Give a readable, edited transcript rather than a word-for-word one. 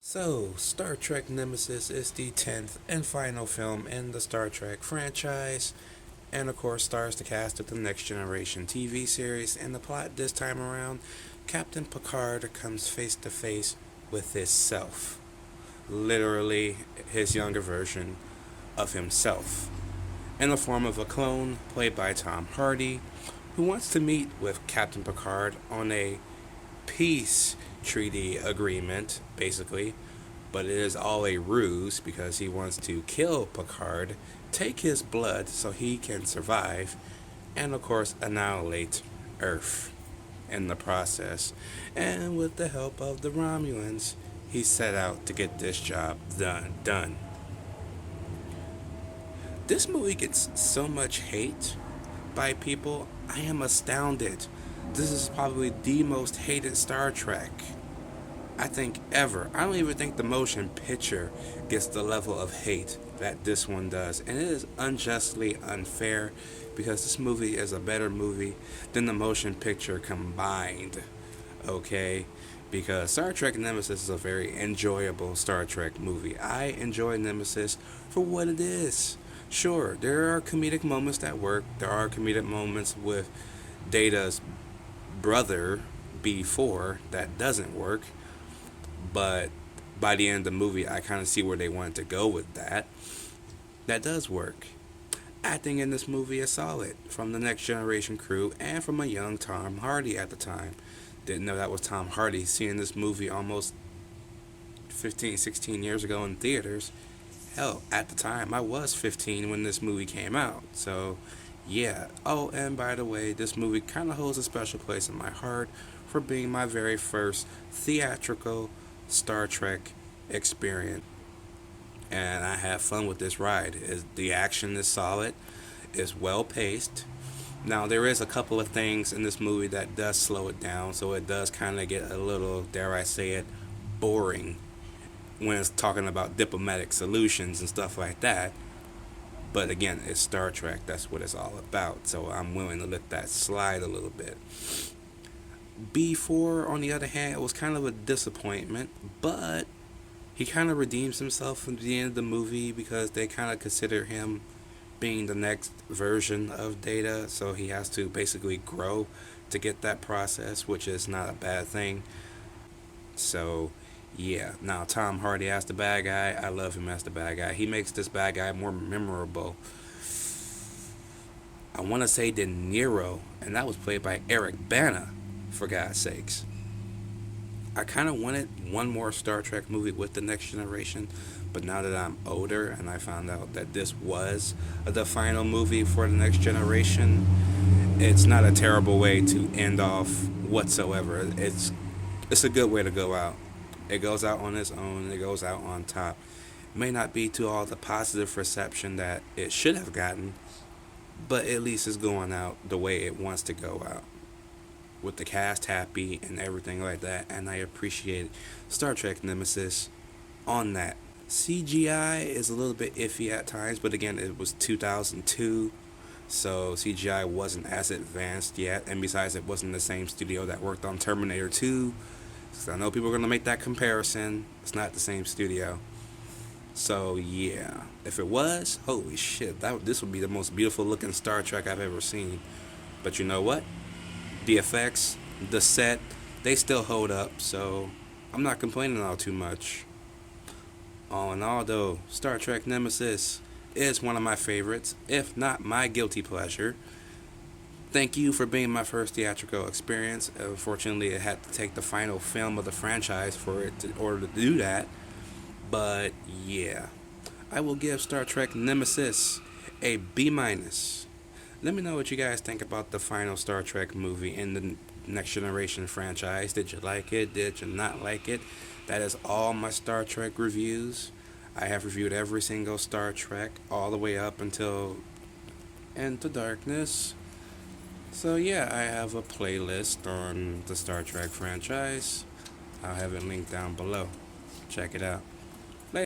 So, Star Trek Nemesis is the 10th and final film in the Star Trek franchise, and of course stars the cast of the Next Generation TV series. And the plot this time around, Captain Picard comes face to face with his self. Literally, his younger version of himself, in the form of a clone played by Tom Hardy, who wants to meet with Captain Picard on a peace treaty agreement, basically, but it is all a ruse because he wants to kill Picard, take his blood so he can survive, and of course annihilate Earth in the process. And with the help of the Romulans, he set out to get this job done. This movie gets so much hate by people, I am astounded. This is probably the most hated Star Trek, I think, ever. I don't even think the motion picture gets the level of hate that this one does. And it is unjustly unfair because this movie is a better movie than the motion picture combined. Okay? Because Star Trek Nemesis is a very enjoyable Star Trek movie. I enjoy Nemesis for what it is. Sure, there are comedic moments that work. There are comedic moments with Data's brother B4 that doesn't work, but by the end of the movie I kind of see where they wanted to go with that. That does work. Acting in this movie is solid from the Next Generation crew and from a young Tom Hardy at the time. Didn't know that was Tom Hardy. Seeing this movie almost 15, 16 years ago in theaters. Hell, at the time I was 15 when this movie came out, so yeah. Oh, and by the way, this movie kind of holds a special place in my heart for being my very first theatrical Star Trek experience. And I have fun with this ride. The action is solid, it's well paced. Now, there is a couple of things in this movie that does slow it down, so it does kind of get a little, dare I say it, boring when it's talking about diplomatic solutions and stuff like that. But again, it's Star Trek. That's what it's all about. So I'm willing to let that slide a little bit. B4, on the other hand, it was kind of a disappointment, but he kind of redeems himself at the end of the movie because they kind of consider him being the next version of Data. So he has to basically grow to get that process, which is not a bad thing. So yeah, now Tom Hardy as the bad guy, I love him as the bad guy. He makes this bad guy more memorable. I want to say De Niro, and that was played by Eric Bana, for God's sakes. I kind of wanted one more Star Trek movie with the Next Generation, but now that I'm older and I found out that this was the final movie for the Next Generation, it's not a terrible way to end off whatsoever. It's a good way to go out. It goes out on its own. It goes out on top. It may not be to all the positive reception that it should have gotten, but at least it's going out the way it wants to go out, with the cast happy and everything like that. And I appreciate Star Trek Nemesis on that. CGI is a little bit iffy at times, but again, it was 2002, so CGI wasn't as advanced yet. And besides, it wasn't the same studio that worked on Terminator 2. So I know people are going to make that comparison. It's not the same studio. So yeah, if it was, holy shit, this would be the most beautiful looking Star Trek I've ever seen. But you know what? The effects, the set, they still hold up, so I'm not complaining all too much. All in all though, Star Trek Nemesis is one of my favorites, if not my guilty pleasure. Thank you for being my first theatrical experience. Unfortunately, it had to take the final film of the franchise in order to do that. But yeah, I will give Star Trek Nemesis a B minus. Let me know what you guys think about the final Star Trek movie in the Next Generation franchise. Did you like it? Did you not like it? That is all my Star Trek reviews. I have reviewed every single Star Trek all the way up until Into Darkness. So yeah, I have a playlist on the Star Trek franchise. I'll have it linked down below. Check it out.